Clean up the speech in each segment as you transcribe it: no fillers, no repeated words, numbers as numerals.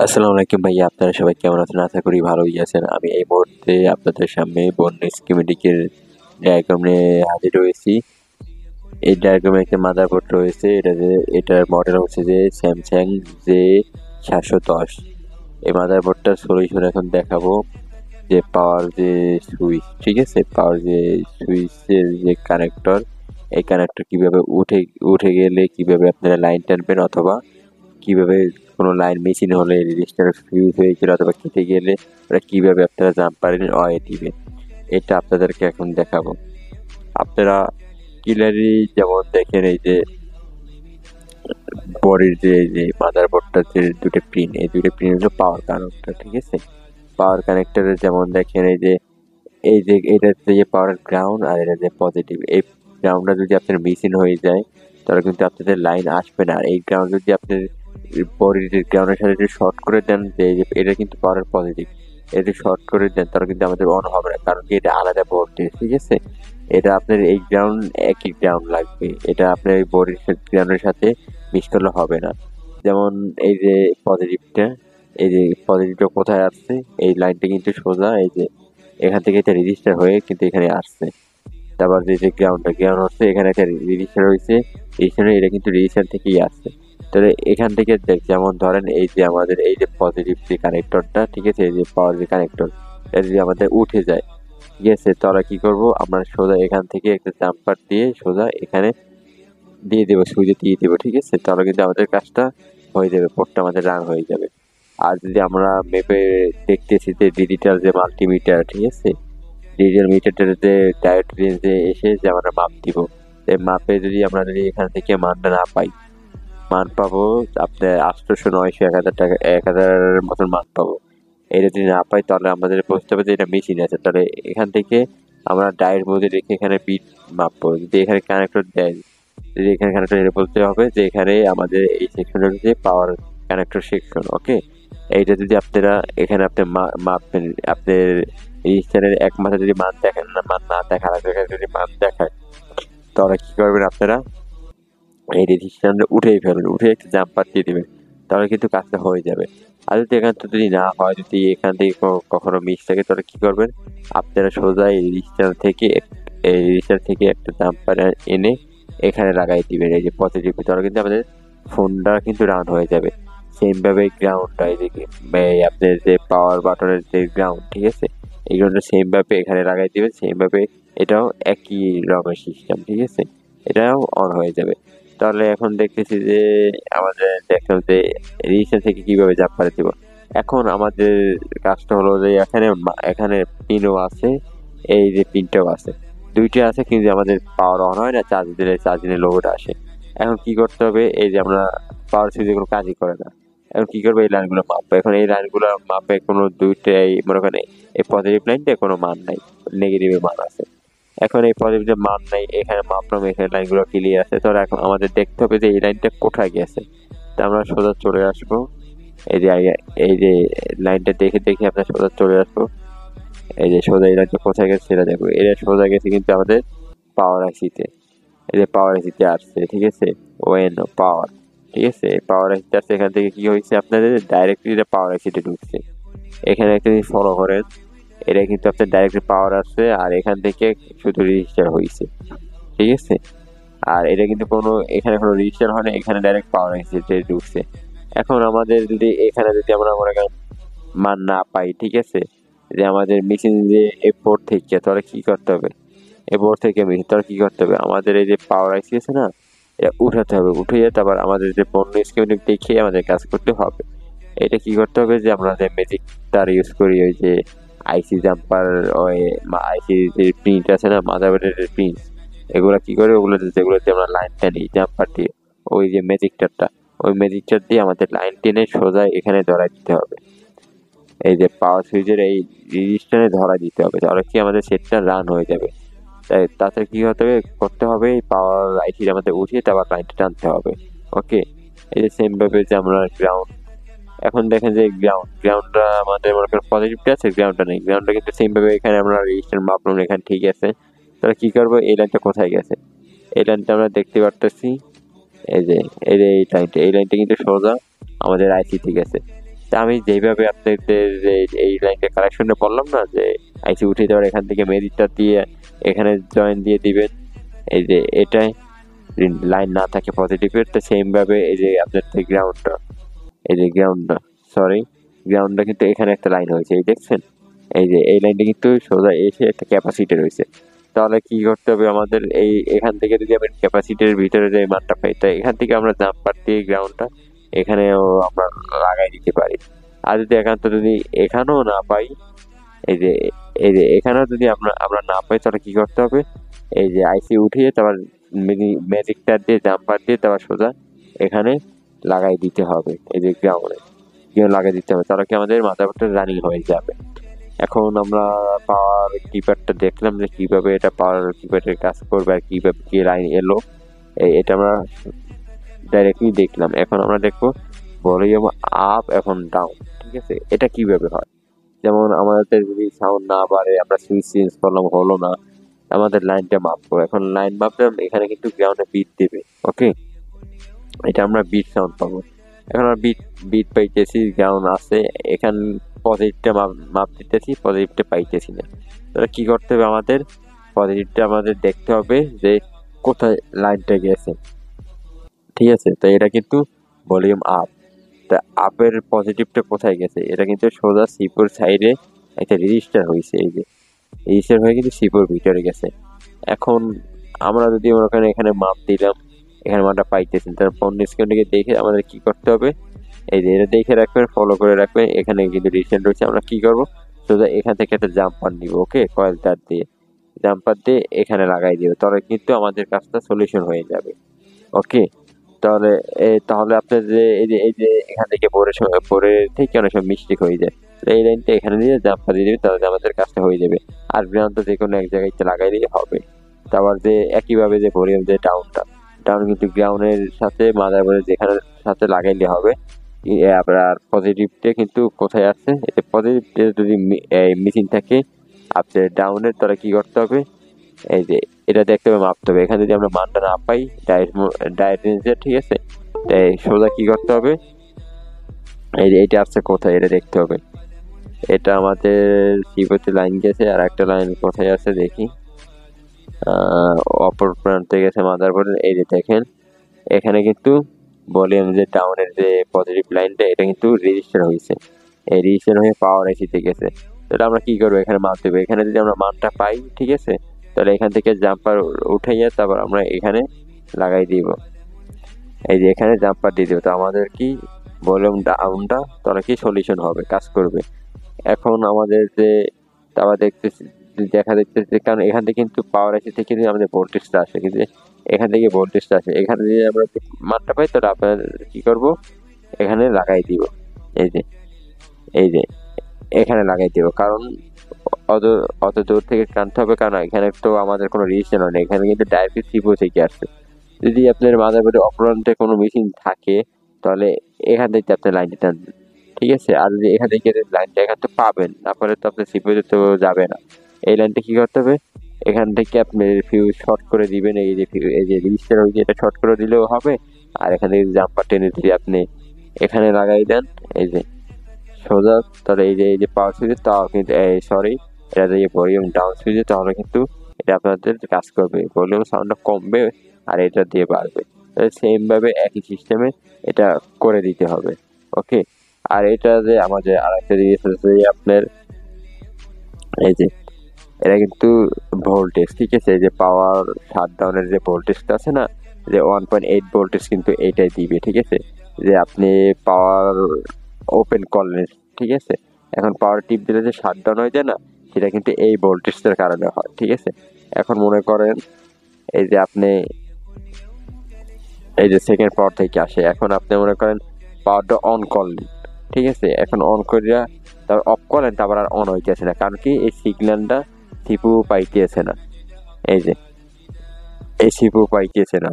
আসসালামু আলাইকুম ভাইয়া, আপনারা সবাই কেমন আছেন? আশা করি ভালোই আছেন। আমি এই মুহূর্তে আপনাদের সামনে বন্য স্কিমেটিকের ডায়াগ্রাম নিয়ে হাজির হয়েছি। এই ডায়াগ্রামে একটা মাদারবোর্ড রয়েছে। এটার মডেল হচ্ছে যে স্যামসাং J710। এই মাদারবোর্ডটার সলিউশন এখন দেখাবো। যে পাওয়ার যে সুইচ, ঠিক আছে, পাওয়ার যে সুইচের যে কানেক্টর, এই কানেক্টর কিভাবে উঠে গেলে কিভাবে আপনারা লাইন টানবেন, অথবা কিভাবে কোনো লাইন মেশিন হলে রেজিস্টার ফিউজ হয়ে গেলে অথবা কেটে গেলে ওটা কিভাবে আপনারা জাম্পারের অয়ে দিবেন, এটা আপনাদেরকে এখন দেখাবো। আপনারা ক্লিয়ারলি যেমন দেখেন, এই যে বডির যে মাদারবোর্ডটার যে দুটো পিন, এই দুটো পিন হলো পাওয়ার কানেক্টর, ঠিক আছে। পাওয়ার কানেক্টরের যেমন দেখেন, এই যে এটার যে পাওয়ার গ্রাউন্ড আর এটা যে পজিটিভ, এই গ্রাউন্ডটা যদি আপনার মিসিং হয়ে যায় তাহলে কিন্তু আপনাদের লাইন আসবে না। আর এই গ্রাউন্ড যদি আপনার বডির গ্রাউন্ডের সাথে যদি শর্ট করে দেন, যে এটা কিন্তু পাওয়ার পজিটিভ, এটা শর্ট করে দেন তাহলে কিন্তু আমাদের অন হবে না, কারণ কি এটা আলাদা ভোল্টেজ, ঠিক আছে। এটা আপনার এই গ্রাউন্ড একই গ্রাউন্ড লাগবে, এটা আপনার এই বডির গ্রাউন্ডের সাথে মিস করলে হবে না। যেমন এই যে পজিটিভটা, এই যে পজিটিভটা কোথায় আসছে, এই লাইনটা কিন্তু সোজা এই যে এখান থেকে এটা রেজিস্টার হয়ে কিন্তু এখানে আসছে। তারপর যে গ্রাউন্ড হচ্ছে এখানে একটা রেজিস্টার হয়েছে, রেজিস্টার এটা কিন্তু রেজিস্টার থেকেই আসছে। তাহলে এখান থেকে যেমন ধরেন এই যে আমাদের এই যে পজিটিভ যে কানেক্টরটা, ঠিক আছে, এই যে পাওয়ার যে কানেক্টর, এটা যদি আমাদের উঠে যায়, ঠিক আছে, তাহলে কি করব, আমরা সোজা এখান থেকে একটা জাম্পার দিয়ে সোজা এখানে দিয়ে দেবো, সুইচে দিয়ে দেবো, ঠিক আছে। তাহলে কিন্তু আমাদের কাজটা হয়ে যাবে, পোর্টটা আমাদের রান হয়ে যাবে। আর যদি আমরা মেপে দেখতেছি যে ডিজিটাল যে মাল্টিমিটার, ঠিক আছে, ডিজিটাল মিটারটাতে ডায়োড রেঞ্জে এসে যে আমরা মাপ দিব, এই মাপে যদি আমরা এখান থেকে মানটা না পাই, মান পাবো আপনার 800, 900, 1000 টাকা, 1000 মতন মান পাবো। এটা যদি না পাই তাহলে আমাদের বুঝতে হবে যে এটা মেশিন আছে। তাহলে এখান থেকে আমরা ডায়োড মধ্যে রেখে এখানে বিট মাপবো। যদি এখানে কানেক্টর দেয়, যদি এখানে কানেক্টর, এটা বলতে হবে যে এখানে আমাদের এই সেকশনটা হচ্ছে পাওয়ার কানেক্টর সেকশন, ওকে। এইটা যদি আপনারা এখানে আপনি মাপবেন, আপনার রেজিস্টারের এক মাসে যদি মান দেখেন না, মান না দেখা, আর জায়গায় যদি মান দেখায়, তাহলে কি করবেন আপনারা, এই রেজিস্ট্রেশনটা উঠেই ফেলবেন, উঠে একটা জাম্পার দিয়ে দেবেন, তাহলে কিন্তু কাজটা হয়ে যাবে। আর যদি এখান থেকে যদি না হয়, যদি এখান থেকে কখনো মিস থাকে, তাহলে কি করবেন, আপনারা সোজা এই রেজিস্টার থেকে একটা জাম্পার এনে এখানে লাগাই দিবেন, এই যে পজিটিভ, তাহলে কিন্তু আমাদের ফোনটা কিন্তু রান হয়ে যাবে। সেমভাবে গ্রাউন্ডটা, এই যে আপনার যে পাওয়ার বাটনের যে গ্রাউন্ড, ঠিক আছে, এই গ্রাউন্ডটা সেমভাবে এখানে লাগাই দিবেন, সেমভাবে এটাও একই রকমের সিস্টেম, ঠিক আছে, এটাও অন হয়ে যাবে। তাহলে এখন দেখতেছি যে আমাদের দেখলাম যে রেজিস্টার থেকে কিভাবে জাম্পারে দিব। এখন আমাদের কাজটা হলো যে এখানে পিনও আছে, এই যে পিনটাও আছে, দুইটা আছে, কিন্তু আমাদের পাওয়ার অন হয় না, চার্জ দিলে লোগোটা আসে। এখন কি করতে হবে, এই যে আমরা পাওয়ার সুইচে কোনো কাজই করে না, এখন কি করবো, এই লাইনগুলো মাপবো। এখন এই লাইনগুলো মাপে কোনো দুইটাই মনে করেন, এই পজিটিভ লাইনটা কোনো মান নাই, নেগেটিভের মান আছে। এখন এই পজিটিভ মান নাই, এখানে মাপলাম, এখানে লাইনগুলো ক্লিয়ার আছে, তো এখন আমাদের দেখতে হবে যে এই লাইনটা কোথায় গেছে। তা আমরা সোজা চলে আসবো, এই যে এই যে লাইনটা দেখে দেখে আমরা সোজা চলে আসবো, এই যে সোজা এই লাইনটা কোথায় গেছে সেটা দেখবো। এটা সোজা গেছে কিন্তু আমাদের পাওয়ার আইসিতে, এই যে পাওয়ার আইসিতে আসছে, ঠিক আছে, ওএন পাওয়ার, ঠিক আছে, পাওয়ার আইসিতে আসছে। এখান থেকে কি হয়েছে, আপনাদের ডাইরেক্টলি এটা পাওয়ার আইসিতে ঢুকছে। এখানে একটা জিনিস ফলো করেন, এটা কিন্তু আপনার ডাইরেক্টলি পাওয়ার আসছে, আর এখান থেকে শুধু রেজিস্টার হয়েছে, ঠিক আছে। আর এটা কিন্তু এখানে কোনো রেজিস্টার হয় না, এখানে ডাইরেক্ট পাওয়ার আইসিতে ঢুকছে। এখন আমাদের যদি এখানে যদি আমরা মনে করেন মান না পাই, ঠিক আছে, যে আমাদের মেশিন যে এ4 থেকে, তাহলে কি করতে হবে, এ4 থেকে মেশিন, তাহলে কি করতে হবে, আমাদের এই যে পাওয়ার আইসি আছে না, এটা উঠাতে হবে, উঠে তারপর আমাদের যে পণ্য স্কিমেটিক দেখে আমাদের কাজ করতে হবে। এটা কি করতে হবে, যে আমরা যে ম্যাজিক তার ইউজ করি, ওই যে আইসি জাম্পার, ওই আইসি যে প্রিন্ট আছে না, মাদারবোর্ডের প্রিন্ট, এগুলো কি করে, ওগুলো যেগুলোতে আমরা লাইন টানি জাম্পার দিয়ে, ওই যে ম্যাজিক তারটা, ওই ম্যাজিক তার দিয়ে আমাদের লাইন টেনে সোজা এখানে ধরাই দিতে হবে, এই যে পাওয়ার সুইচের এই রেজিস্টারে ধরা দিতে হবে, তাহলে কি আমাদের সেটটা রান হয়ে যাবে। তাই তাতে কি করতে হবে, এই পাওয়ার আইসিটা আমাদের উঠিয়ে তারপর লাইনটা টানতে হবে, ওকে। এই যে সেম ভাবে যে আমরা গ্রাউন্ড, এখন দেখেন যে গ্রাউন্ডটা আমাদের মনে করেন পজিটিভটা আছে, গ্রাউন্ডটা নেই, গ্রাউন্ডটা কিন্তু সেম ভাবে এখানে আমরা রেজিস্টার মাপলাম, এখানে ঠিক আছে। তাহলে কি করবো, এই লাইনটা কোথায় গেছে, এই লাইনটা আমরা দেখতে পারতেছি, এই যে এই লাইনটা কিন্তু সোজা আমাদের আইসি ঠিক আছে। তা আমি যেইভাবে আপনাদের যে এই লাইনটা কালেকশনটা বললাম না যে আইসি উঠিয়ে দেওয়ার এখান থেকে মেরিটটা দিয়ে এখানে জয়েন দিয়ে দিবেন। এই যে এটাই লাইন না থাকে পজিটিভের, তো সেম ভাবে এই যে আপনার গ্রাউন্ডটা, এই যে গ্রাউন্ডটা, সরি গ্রাউন্ডটা কিন্তু এখানে একটা লাইন হয়েছে, এই দেখছেন, এই যে এই লাইনটা কিন্তু সোজা এসে একটা ক্যাপাসিটি রয়েছে। তাহলে কি করতে হবে আমাদের, এই এখান থেকে যদি আমরা ক্যাপাসিটির ভিতরে যে মানটা পাই, তাই এখান থেকে আমরা জাম্পার দিয়ে গ্রাউন্ডটা এখানেও আমরা লাগাই দিতে পারি। আর যদি একান্ত যদি এখানেও না পাই, এই যে এখানেও যদি আমরা আমরা না পাই, তাহলে কি করতে হবে, এই যে আইসি উঠিয়ে তারপর ম্যাজিক তার দিয়ে জাম্পার দিয়ে তারপর সোজা এখানে লাগাই দিতে হবে, এই যে গ্রাউন্ডে লাগাই দিতে হবে, তাহলে কি আমাদের মাদারবোর্ডটা রানিং হয়ে যাবে। এখন আমরা পাওয়ার কিপ্যাডটা দেখলাম যে কিভাবে এটা পাওয়ার কিপ্যাডের কাজ করবে আর কিভাবে কি লাইন এলো, এটা আমরা ডাইরেক্টলি দেখলাম। এখন আমরা দেখবো ভলিউম আপ এখন ডাউন, ঠিক আছে, এটা কিভাবে হয়। যেমন আমাদের যদি সাউন্ড না বাড়ে, আমরা সুইচ চেঞ্জ করলাম হলো না, আমাদের লাইনটা মাপবো। এখন লাইন মাপলে এখানে কিন্তু গ্রাউন্ডে বিট দেবে, ওকে, এটা আমরা বিট সাউন্ড পাবো। এখন আমরা বিট বিট পাইতেছি, গ্রাউন্ড আছে, এখান পজিটিভটা মাপ দিতেছি, পজিটিভটা পাইতেছি না। তাহলে কি করতে হবে আমাদের, পজিটিভটা আমাদের দেখতে হবে যে কোথায় লাইনটা গেছে, ঠিক আছে। তো এটা কিন্তু ভলিউম আপ, তা আপের পজিটিভটা কোথায় গেছে, এটা কিন্তু সোজা সিপোর সাইডে একটা রেজিস্টার হয়েছে, এই যে রেজিস্টার হয়ে কিন্তু সিপোর ভিতরে গেছে। এখন আমরা যদি ওখানে এখানে মাপ দিলাম, এখানে মানটা পাইতেছেন, তার ফোন স্ক্রিনটিকে দেখে আমাদের কি করতে হবে, এই যে এটা দেখে রাখবেন, ফলো করে রাখবেন, এখানে কিন্তু রিসেন্ট রয়েছে। আমরা কি করবো, সোজা এখান থেকে একটা জাম্পার নিব, ওকে, কয়েল তার দিয়ে জাম্পার দিয়ে এখানে লাগাই দিব, তাহলে কিন্তু আমাদের কাজটা সলিউশন হয়ে যাবে, ওকে। তাহলে তাহলে আপনার যে এই যে এখান থেকে পরে থেকে অনেক সময় মিস্টেক হয়ে যায়, এই লাইনটা এখানে দিয়ে জাম্পার দিয়ে দিবে, তাহলে আমাদের কাজটা হয়ে যাবে। আর গ্রাউন্ড তো যে কোনো এক জায়গায় লাগাই দিলে হবে। তারপর যে একইভাবে যে ভলিউম যে ডাউন কিন্তু গ্রাউন্ডের সাথে মাদারবোর্ডের যেখানে সাথে লাগাইলে হবে। আপনার পজিটিভটা কিন্তু কোথায় আছে, এই পজিটিভটা যদি মিসিং থাকে আপনার ডাউনের, তাহলে কি করতে হবে, এই যে এটা দেখতে হবে, মাপতে হবে। এখানে যদি আমরা মানটা না পাই ডাইরেক্ট রেঞ্জে, ঠিক আছে, তাই সোজা কি করতে হবে, এই যে এটা আসছে কোথায় এটা দেখতে হবে। এটা আমাদের সিপোতে লাইন গেছে, আর একটা লাইন কোথায় আছে দেখি, অপর প্রান্তে গেছে মাদারবোর্ডের, এই যে দেখেন এখানে কিন্তু ভলিউম যে ডাউনের যে পজিটিভ লাইনটা, এটা কিন্তু রেজিস্টার হয়েছে, এই রেজিস্টার হয়ে পাওয়ার আইসিতে গেছে। তাহলে আমরা কি করবো, এখানে মাপ দেবো। এখানে যদি আমরা মানটা পাই, ঠিক আছে, তাহলে এখান থেকে জাম্পার উঠাইয়া তারপর আমরা এখানে লাগাই দিব, এই যে এখানে জাম্পার দিয়ে দেবো, তো আমাদের কি ভলিউম ডাউনটা তাহলে কি সলিউশন হবে, কাজ করবে। এখন আমাদের যে তারপর দেখতেছি, দেখা দেখতেছি, কারণ এখান থেকে কিন্তু পাওয়ার আইসি থেকে কিন্তু আমাদের ভোল্টেজটা আসে, কিন্তু এখান থেকে ভোল্টেজটা আসে, এখানে যদি আমরা মানটা পাই, তাহলে আপনার কি করব, এখানে লাগাই দিব, এই যে এই যে এখানে লাগাই দিব, কারণ অত অত দূর থেকে টানতে হবে, কারণ এখানে তো আমাদের কোনো রেজিস্ট্রেশন হয় না, এখানে কিন্তু ডাইরেক্ট সিপো থেকে আসছে। যদি আপনার মাদারবোর্ডে অপরান্তে কোনো মেশিন থাকে, তাহলে এখান থেকে আপনি লাইনটা টানবেন, ঠিক আছে। আর যদি এখান থেকে লাইনটা এখান থেকে পাবেন না, পরে তো আপনার সিপিইউতে তো যাবে না। এই লাইনটা কি করতে হবে, এখান থেকে আপনি ফিউজ শর্ট করে দিবেন, এই যে রেজিস্টার হয়েছে এটা শর্ট করে দিলেও হবে। আর এখান থেকে জাম্পার টেনে দিয়ে আপনি এখানে লাগাই দেন, এই যে সোজা, তাহলে এই যে পাওয়ার সুইচে, তাও কিন্তু সরি, এটা যে ভলিউম ডাউন সুইচে, তাহলে কিন্তু এটা আপনাদের কাজ করবে, ভলিউম সাউন্ডটা কমবে আর এটা দিয়ে বাড়বে। তাহলে সেম ভাবে একই সিস্টেমে এটা করে দিতে হবে, ওকে। আর এটা যে আমাদের আরেকটা জিনিস হচ্ছে আপনার, এই যে এটা কিন্তু ভোল্টেজ, ঠিক আছে, এই যে পাওয়ার শাটডাউনের যে ভোল্টেজটা আছে না, যে 1.8 ভোল্টেজ কিন্তু এইটাই দিবে, ঠিক আছে। যে আপনি পাওয়ার ওপেন করলেন, ঠিক আছে, এখন পাওয়ার টিপ দিলে যে শাটডাউন হয়ে যায় না, সেটা কিন্তু এই ভোল্টেজটার কারণে হয়, ঠিক আছে। এখন মনে করেন এই যে আপনি এই যে সেকেন্ড পাওয়ার থেকে আসে, এখন আপনি মনে করেন পাওয়ারটা অন করলেন, ঠিক আছে, এখন অন করিয়া তারপর অফ করলেন, তারপর আর অন হইতেছে না, কারণ কি এই সিগন্যালটা সিপু পাইতেছে না, এই যে এই সিপু পাইতেছে না,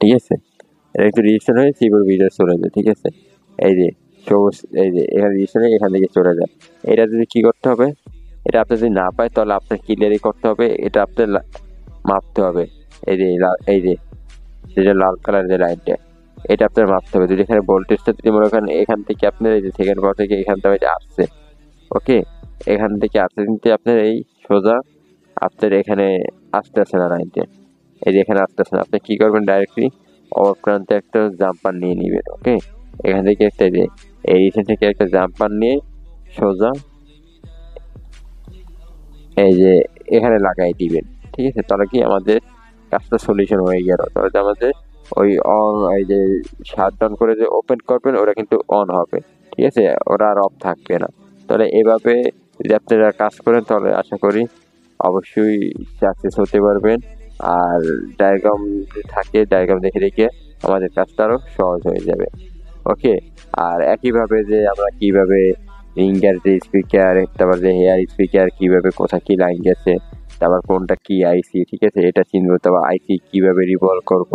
ঠিক আছে। এটা একটু রেজিস্টার হয়ে সিপুর ভিতরে চলে যায়, ঠিক আছে, এই যে সবুজ, এই যে এখানে রেজিস্টার হয়ে এখান থেকে চলে যায়। এটা যদি কি করতে হবে, এটা আপনি যদি না পায়, তাহলে আপনার ক্লিয়ারই করতে হবে, এটা আপনার মাপতে হবে, এই যে এই যে যেটা লাল কালার যে লাইনটা, এটা আপনার মাপতে হবে। যদি এখানে ভোল্টেজটা যদি মনে করেন এখান থেকে আপনার এই যে সেকেন্ড পাওয়ার থেকে এখান থেকে আসছে, ওকে, এখান থেকে আসতে কিন্তু আপনার এই সোজা আপনার এখানে আসতেছে না লাইনটা, এই যে এখানে আসতেছে না, আপনি কি করবেন ডাইরেক্টলি অপর প্রান্তে একটা জাম্পার নিয়ে নেবেন। ওকে, এখান থেকে একটা যে এই রিসেন্ট থেকে একটা জাম্পার নিয়ে সোজা এই যে এখানে লাগাই দিবেন। ঠিক আছে, তাহলে কি আমাদের কাজটা সলিউশন হয়ে গেল। তাহলে আমাদের ওই অন এই যে শাটডাউন করে যে ওপেন করবেন ওরা কিন্তু অন হবে। ঠিক আছে, ওরা আর অফ থাকবে না। তাহলে এভাবে যদি আপনারা কাজ করেন তাহলে আশা করি অবশ্যই সাকসেস হতে পারবেন। আর ডায়াগ্রাম যদি থাকে ডায়াগ্রাম দেখে দেখে আমাদের কাজটা আরও সহজ হয়ে যাবে। ওকে, আর একইভাবে যে আমরা কিভাবে রিঙ্গার যে স্পিকার, তারপর যে হেয়ার স্পিকার কিভাবে কোথায় কি লাইন গেছে, তারপর কোনটা কি আইসি, ঠিক আছে এটা চিনবো, তারপর আইসি কিভাবে রিভলভ করব,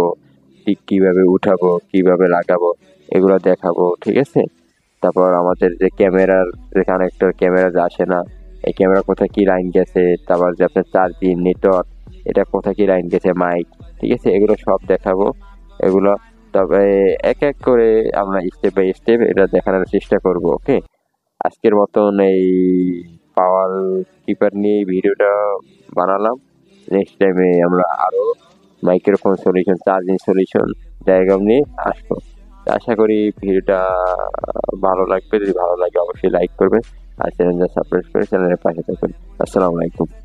ঠিক কিভাবে উঠাবো, কিভাবে লাগাবো, এগুলো দেখাবো। ঠিক আছে, তারপর আমাদের যে ক্যামেরার যে কানেক্টর, ক্যামেরা যে আসে না, এই ক্যামেরা কোথায় কি লাইন গেছে, তারপর যে আপনার চার্জিং নেটওয়ার্ক এটা কোথায় কি লাইন গেছে, মাইক, ঠিক আছে এগুলো সব দেখাবো। এগুলো তবে এক এক করে আমরা স্টেপ বাই স্টেপ এটা দেখানোর চেষ্টা করব। ওকে, আজকের মতন এই পাওয়ার কিপার নিয়ে ভিডিওটা বানালাম। নেক্সট টাইমে আমরা আরও microphone solution, charging solution diagram নিয়ে আসবো। আশা করি ভিডিওটা ভালো লাগবে। যদি ভালো লাগে অবশ্যই লাইক করবেন আর চ্যানেলটা সাবস্ক্রাইব করে চ্যানেলের পাশে থাকবেন। আসসালামু আলাইকুম।